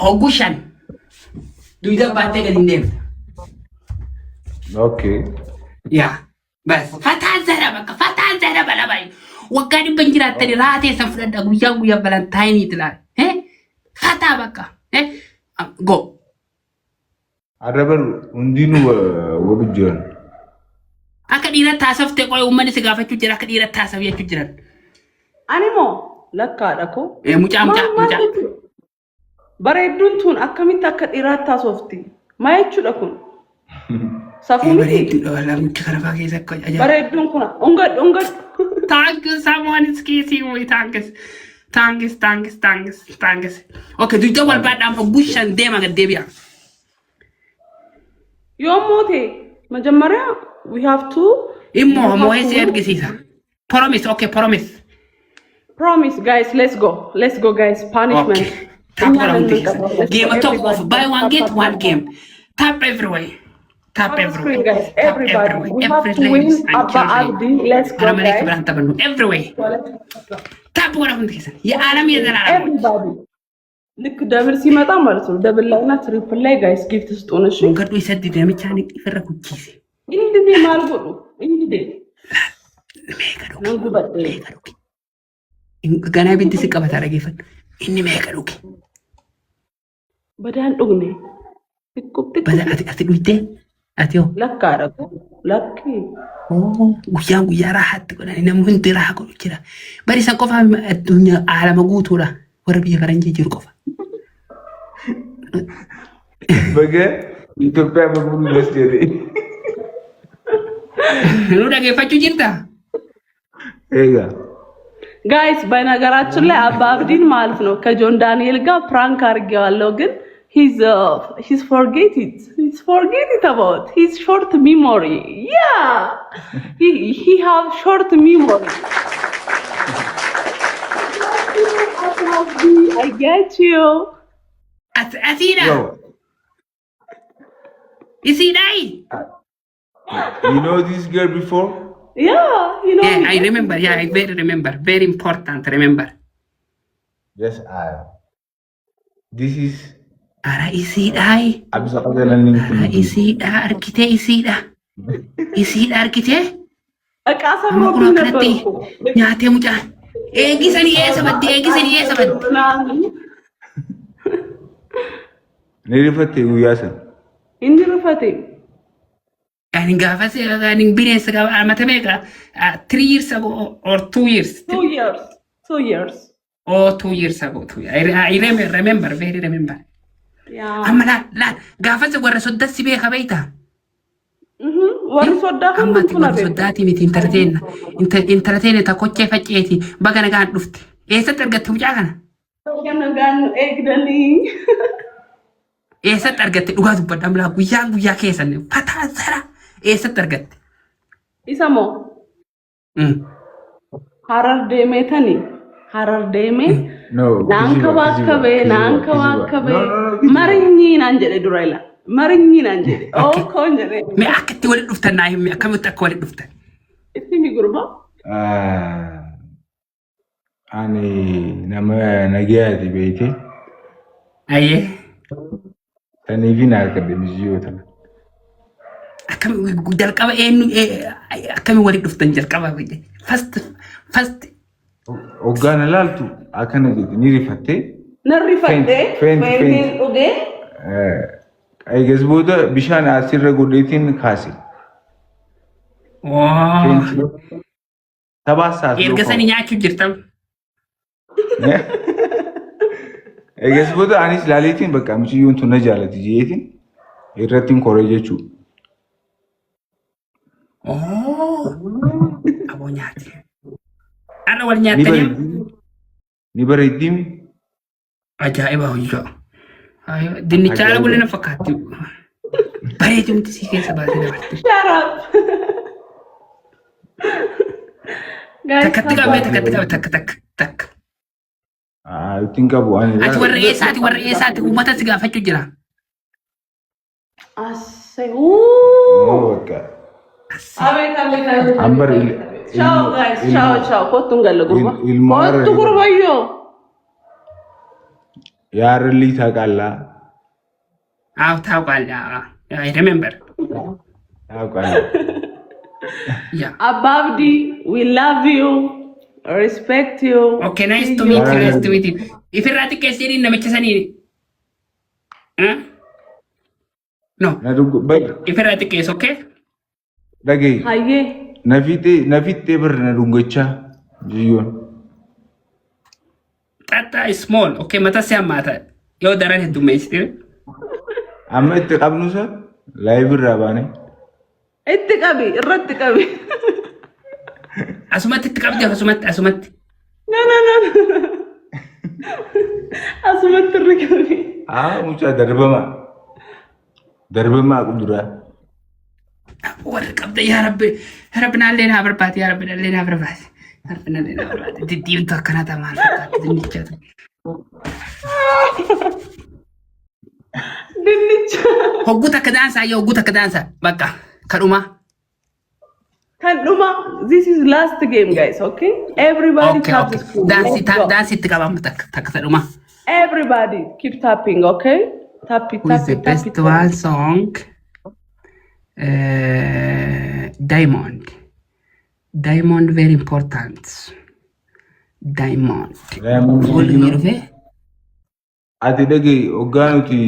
Ogushan. Duida baate gadindem. Okay. Yeah. Bas. Fatan zara bala bay. Wakani banjira tani raate safrada guya Valentine itla. Fata baka. Go. Arabar undinu wabujon. Akka dhiira taasifte qoy uummanni si gaafachuu jira akka dhiira taasif jechuu jiran. Ani moo lakkaadha ko. Mucaa. Bareedduun tun akkamitti akka dhiiraa taasofti? Maa jechuudha kun? Safuu miti. Bareedduudha wala mucaa kana faa keessa akka ajaa'iba. Bareedduun kun ungad. Thank you, someone is kissing me. Thanks. Okay, duuja wal baadhaan bushaan deema gad deebi'a. Yoo moote majammariyaa we have to immo esi ergisiisa. Promise. Promise guys, let's go guys. Punishment. Okay. Tap around this. Game top off. Buy one get one game. Tap everywhere. Screen, guys. Everybody. We have to win Abba Abdi. Let's go guys. Everywhere. Tap around this. Ya alami ya everybody. ልክ ደብል ሲመጣ ማለት ነው ደብል ላይና ትሪፕል ላይ ጋይስ ጊፍት ስጡን እሺ እንገዱ ይሰድድ ለምቻን ይፈረኩ ኪስ እንዴ ማልጎዱ እንዴ ነው በጥ ገና ቢት ሲቀበታ ረገፈን እኒ ማይከሩክ በዳን ዱግኔ ትኩብት በዛ አትግቢቴ አትዮ ለካረኩ ለኪ ጉያ راحت ቆና ነሙ እንት راح ቆ ይችላል በሪሰ ቆፋ አዱኛ አለመጉቱራ ወረብ የፈረንጅ ጅር ቆፋ በገ ኢትዮጵያ በሙሉ መስደደ ነው ደገፈቹ ጅርታ ኤጋ ጋይስ በነገራችን ላይ አባ አብዲን ማለት ነው ከጆን ዳንኤል ጋር ፕራንክ አርጌዋለሁ ግን he's forget it about his short memory he have short memory I get you Asira is he die you know this girl before you know I remember I very remember very important remember yes this is ara isi dai abisa qadalanning isi da arkite aqasa mo nabati nyaate muja eegisani eesabad nirifate uyasa indirifate ani gafase ani bines ga amata mega 3 years ago or 2 years 2 years oh 2 years ago I remember very remember amma la gafase warra soddas be khabayta warra sodda amma warra soddati mit entertain ta koche faceti bagana gaan dufte eessa targatte mucaa kana gaan eegdani eessa targatte dhugaa dubbadam la guyyaa keessan fataa sara eessa targatte isamo harar deemetani harar deeme naankawaakabe marinyi nan jedhe durayla marinyi nan jedhe kon jedhe me akkatti wali dhuftan naa himmi akkamitti akka wali dhuftan itti gurba ani nama nagaati beete aye taniifi naa akademisiyoota akkami jalqaba eenyu akkami wali dhuftan jalqaba first Ogana laltu akana gidi nirifatte fein uge ay gazboda bishan asirra godetin kasi wow tabasa ergasani nyaachu jirtam ay gazboda anis lalitin baka mchiyun tu najalati jetin irratin korejechu oh abo nyaati ana wal nyaatani ni bareedimi ajaiba hojo ayo dinnichaala bulina fakkaatti bareedumti si keessa baasee dabarte shut up guys takka I think abu ani ati warra eessaati uummata si gaafachuu jira asse okay abet ambar ciao guys ciao kottu ngallo gurba kottu gurba yo ያርልኝ ታውቃለህ? አዎ ታውቃለህ። I remember. ታውቃለህ? Yeah. Ababdi, we love you, respect you. Okay, nice to meet you. Nice to meet you. If you're at the case, you're in the Machasani. Huh? No. If you're at the case, okay? Dagi. Haye. Nafite ber na dungocha. Jiyon. Tata is small. Okay, mata siya mata. Yo daran hetu mestir. Amma itti qabnu sa live irraa baane. Itti qabi, irratti qabi. Asumatti itti qabdi asumatti. No. Asumatti irra qabi. Mucha darbama qudura. Warra qabda yaa rabbi. Rabbina leena barbaade yaa rabbina leena barbaade. Rabbina leena barbaade. Diddiimtu akkana tamaan fakkaatti dinnichaatu. Dinnicha. Hogguuta akka daansaa bakka kadhuma. This is last game, guys. Okay, everybody tap the screen. Daansi itti qabamu takka kadhuma. Everybody keep tapping. Okay, tap it. Who is the best one song? Diamond very important. Diamond. Ati dhagi hogganuti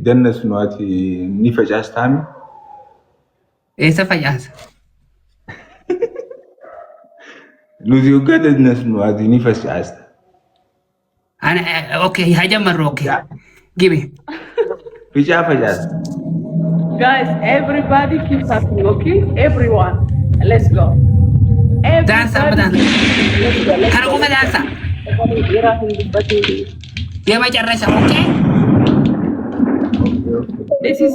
dannasnu ati ni facaastami? Eessa facaasa? Nuti hoggaa dannasnu ati ni facaasta. Okay, hajammarru okay. Give me. Ficaa facaasta. Guys, everybody keep tapping. Okay, everyone. Let's go. Dansa. Kana qofa dansa. የመጨረሻ ኦኬ This is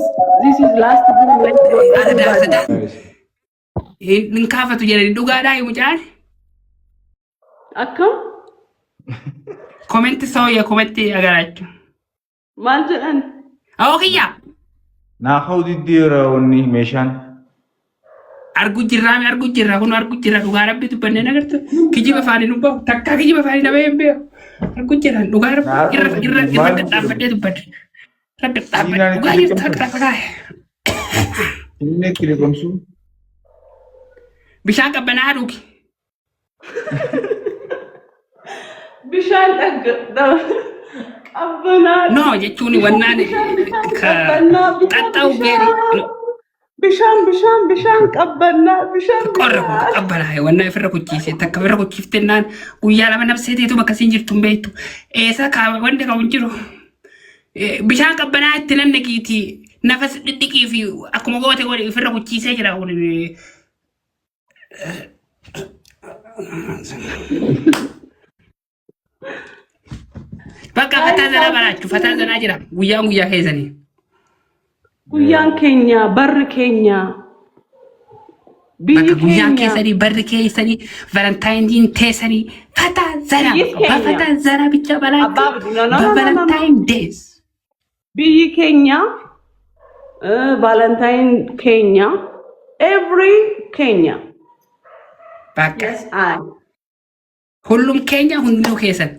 last game. Let's go. Ninkaafatu jedhani dhugaadhaa mucaan. Akkam? Koomenti sooyya koomenti agaraachu. Maal jedhan? Ookiyya. Naafuu diddiira wanni meeshaan. Argu jirra kun argu jirra dhugaa rabbi dubbanne nagartu. Kijiba faani nu bahu takka kijiba faani nama hin beeku. Argu jirra dhugaa rabbi irra gadhaafadhee dubbadde. Dhugaa jirta dhaqaa. Inni kile komsu. Bishaan qabbanaa dhugi. Bishaan qabbanaa. No jechuun wannaan qaxxaa'u geeri. Bishaan qabbanaa. Qorra qabbanaa wannaa ifirra kuchiise takka ifirra kuchiiftennaan guyyaa lama nabseeteetu akkasiin jirtu hin beektu. Eessa wanti qabu hin jiru. Bishaan qabbanaa itti nannaqiiti nafas dhidhiqii fi akkuma goote godhe ifirra kuchiisee jira. Bakka fataa zanaa baraachu fataa zanaa jira guyyaa keessanii. Guyyaan keenya barri keenya. Bakka guyyaan keessanii barri keessanii valentine teessanii fataa zanaa bicha baraachu valentine days. Biyyi keenya valentine keenya every keenya. Bakka hullum keenya hunduu keessan